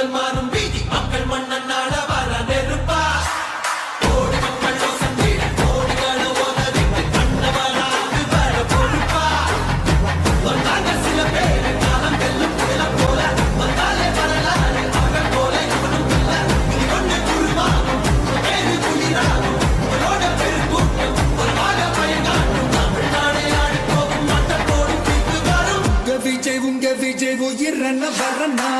சூழல் மாறும் வீதி மக்கள் மன்னன் நாட வர நெருப்பா கோடி மக்கள் சந்திட கோடிகளை உதவிட்டு கண்டவராது வர பொறுப்பா வந்தாங்க சில பேர் காலம் வெல்லும் புயல போல வந்தாலே வரலாறு அவர்கள் போல இவனும் இல்ல இது கொண்டு குருவாகும் பேரு குளிராகும் உங்களோட பெருக்கூட்டம் ஒரு மாக பயங்காட்டும் தமிழ்நாடே ஆடி போகும் மட்ட போடும் தீர்ப்பு வரும் உங்க விஜய் உயிரன வரனா